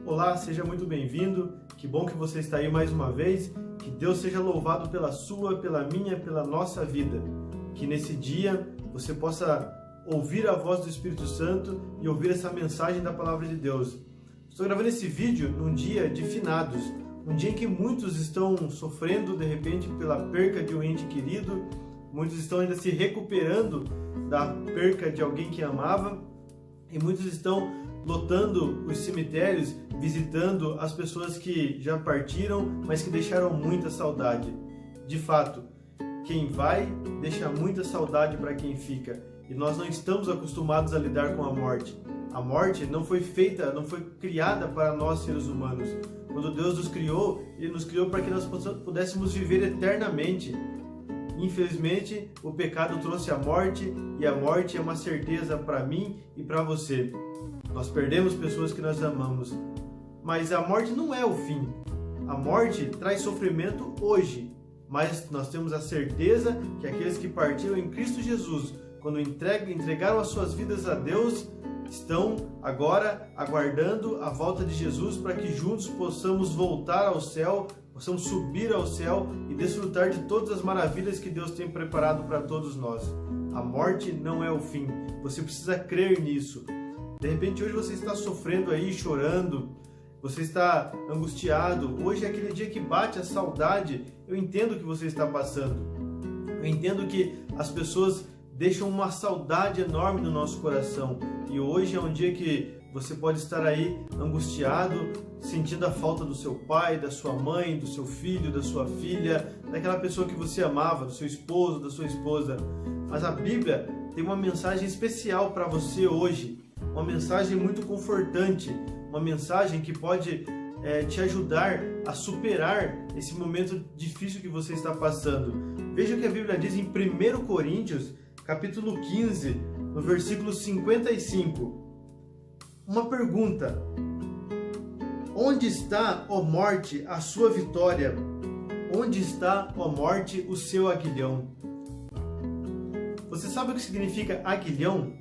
Olá, seja muito bem-vindo, que bom que você está aí mais uma vez, que Deus seja louvado pela sua, pela minha, pela nossa vida, que nesse dia você possa ouvir a voz do Espírito Santo e ouvir essa mensagem da Palavra de Deus. Estou gravando esse vídeo num dia de finados, um dia em que muitos estão sofrendo de repente pela perca de um ente querido, muitos estão ainda se recuperando da perca de alguém que amava e muitos estão lotando os cemitérios, visitando as pessoas que já partiram, mas que deixaram muita saudade. De fato, quem vai deixa muita saudade para quem fica. E nós não estamos acostumados a lidar com a morte. A morte não foi criada para nós seres humanos. Quando Deus nos criou, Ele nos criou para que nós pudéssemos viver eternamente. Infelizmente, o pecado trouxe a morte, e a morte é uma certeza para mim e para você. Nós perdemos pessoas que nós amamos, mas a morte não é o fim. A morte traz sofrimento hoje, mas nós temos a certeza que aqueles que partiram em Cristo Jesus, quando entregaram as suas vidas a Deus, estão agora aguardando a volta de Jesus para que juntos possamos voltar ao céu, possamos subir ao céu e desfrutar de todas as maravilhas que Deus tem preparado para todos nós. A morte não é o fim, você precisa crer nisso. De repente hoje você está sofrendo aí, chorando, você está angustiado, hoje é aquele dia que bate a saudade. Eu entendo o que você está passando, eu entendo que as pessoas deixam uma saudade enorme no nosso coração, e hoje é um dia que você pode estar aí angustiado, sentindo a falta do seu pai, da sua mãe, do seu filho, da sua filha, daquela pessoa que você amava, do seu esposo, da sua esposa. Mas a Bíblia tem uma mensagem especial para você hoje, uma mensagem muito confortante, uma mensagem que pode te ajudar a superar esse momento difícil que você está passando. Veja o que a Bíblia diz em 1 Coríntios, capítulo 15, no versículo 55. Uma pergunta: onde está, ó morte, a sua vitória? Onde está, ó morte, o seu aguilhão? Você sabe o que significa aguilhão?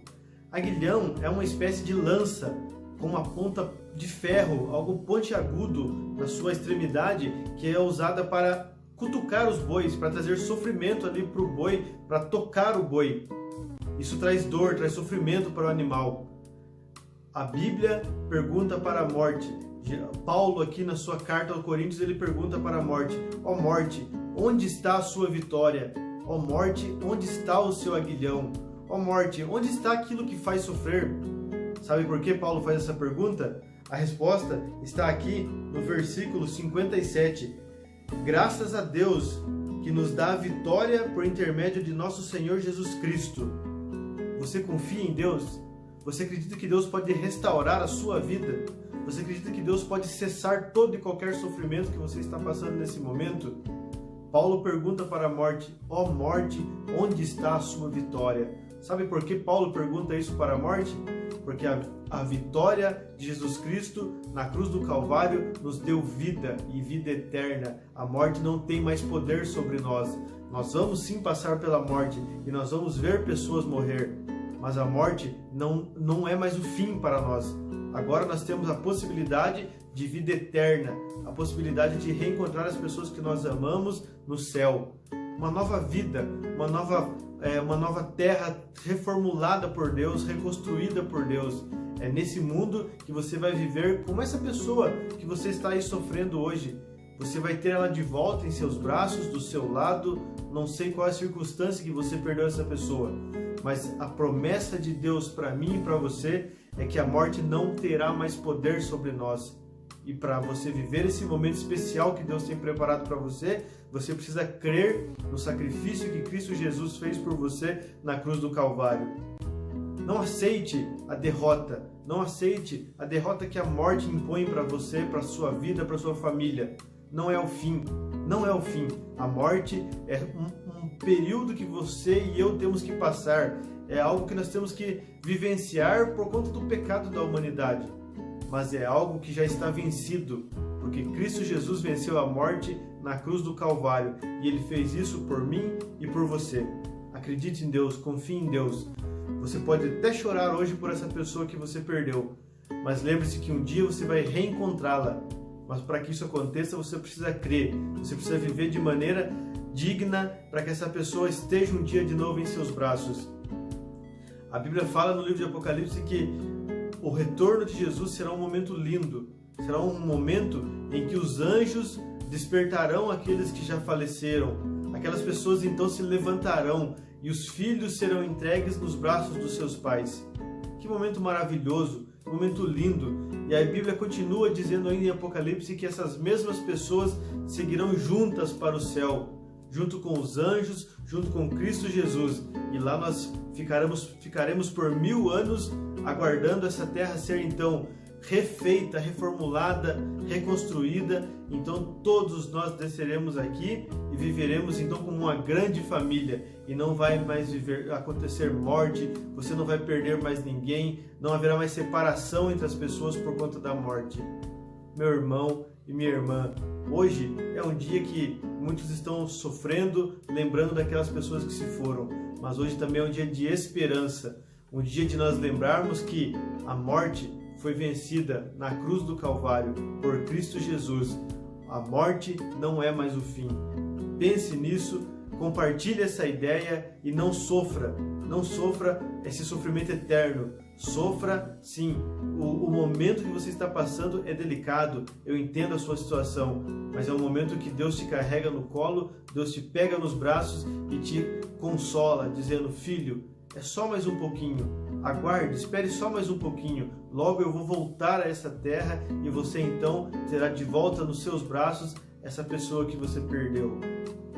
Aguilhão é uma espécie de lança com uma ponta de ferro, algo pontiagudo na sua extremidade, que é usada para cutucar os bois, para trazer sofrimento ali para o boi, para tocar o boi. Isso traz dor, traz sofrimento para o animal. A Bíblia pergunta para a morte. Paulo aqui na sua carta aos Coríntios, ele pergunta para a morte: ó morte, onde está a sua vitória? Ó morte, onde está o seu aguilhão? Ó morte, onde está aquilo que faz sofrer? Sabe por que Paulo faz essa pergunta? A resposta está aqui no versículo 57. Graças a Deus que nos dá a vitória por intermédio de nosso Senhor Jesus Cristo. Você confia em Deus? Você acredita que Deus pode restaurar a sua vida? Você acredita que Deus pode cessar todo e qualquer sofrimento que você está passando nesse momento? Paulo pergunta para a morte: ó morte, onde está a sua vitória? Sabe por que Paulo pergunta isso para a morte? Porque a vitória de Jesus Cristo na cruz do Calvário nos deu vida e vida eterna. A morte não tem mais poder sobre nós. Nós vamos sim passar pela morte e nós vamos ver pessoas morrer, mas a morte não é mais o fim para nós. Agora nós temos a possibilidade de vida eterna, a possibilidade de reencontrar as pessoas que nós amamos no céu. Uma nova vida, uma nova terra reformulada por Deus, reconstruída por Deus. É nesse mundo que você vai viver como essa pessoa que você está aí sofrendo hoje. Você vai ter ela de volta em seus braços, do seu lado. Não sei qual é a circunstância que você perdeu essa pessoa, mas a promessa de Deus para mim e para você é que a morte não terá mais poder sobre nós. E para você viver esse momento especial que Deus tem preparado para você, você precisa crer no sacrifício que Cristo Jesus fez por você na cruz do Calvário. Não aceite a derrota, não aceite a derrota que a morte impõe para você, para a sua vida, para a sua família. Não é o fim, não é o fim. A morte é um período que você e eu temos que passar, é algo que nós temos que vivenciar por conta do pecado da humanidade. Mas é algo que já está vencido, porque Cristo Jesus venceu a morte na cruz do Calvário, e Ele fez isso por mim e por você. Acredite em Deus, confie em Deus. Você pode até chorar hoje por essa pessoa que você perdeu, mas lembre-se que um dia você vai reencontrá-la. Mas para que isso aconteça, você precisa crer, você precisa viver de maneira digna para que essa pessoa esteja um dia de novo em seus braços. A Bíblia fala no livro de Apocalipse que o retorno de Jesus será um momento lindo, será um momento em que os anjos despertarão aqueles que já faleceram, aquelas pessoas então se levantarão e os filhos serão entregues nos braços dos seus pais. Que momento maravilhoso, que momento lindo! E a Bíblia continua dizendo ainda em Apocalipse que essas mesmas pessoas seguirão juntas para o céu, junto com os anjos, junto com Cristo Jesus. E lá nós ficaremos por 1000 anos aguardando essa terra ser então refeita, reformulada, reconstruída. Então todos nós desceremos aqui e viveremos então como uma grande família, e não vai mais acontecer morte, você não vai perder mais ninguém, não haverá mais separação entre as pessoas por conta da morte. Meu irmão e minha irmã, hoje é um dia que muitos estão sofrendo, lembrando daquelas pessoas que se foram, mas hoje também é um dia de esperança, um dia de nós lembrarmos que a morte foi vencida na cruz do Calvário por Cristo Jesus. A morte não é mais o fim. Pense nisso, compartilhe essa ideia e não sofra esse sofrimento eterno. Sofra sim, o momento que você está passando é delicado, eu entendo a sua situação, mas é um momento que Deus te carrega no colo, Deus te pega nos braços e te consola, dizendo: filho, é só mais um pouquinho, aguarde, espere só mais um pouquinho, logo eu vou voltar a essa terra e você então terá de volta nos seus braços essa pessoa que você perdeu.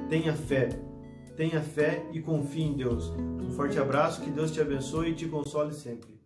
Tenha fé e confie em Deus. Um forte abraço, que Deus te abençoe e te console sempre.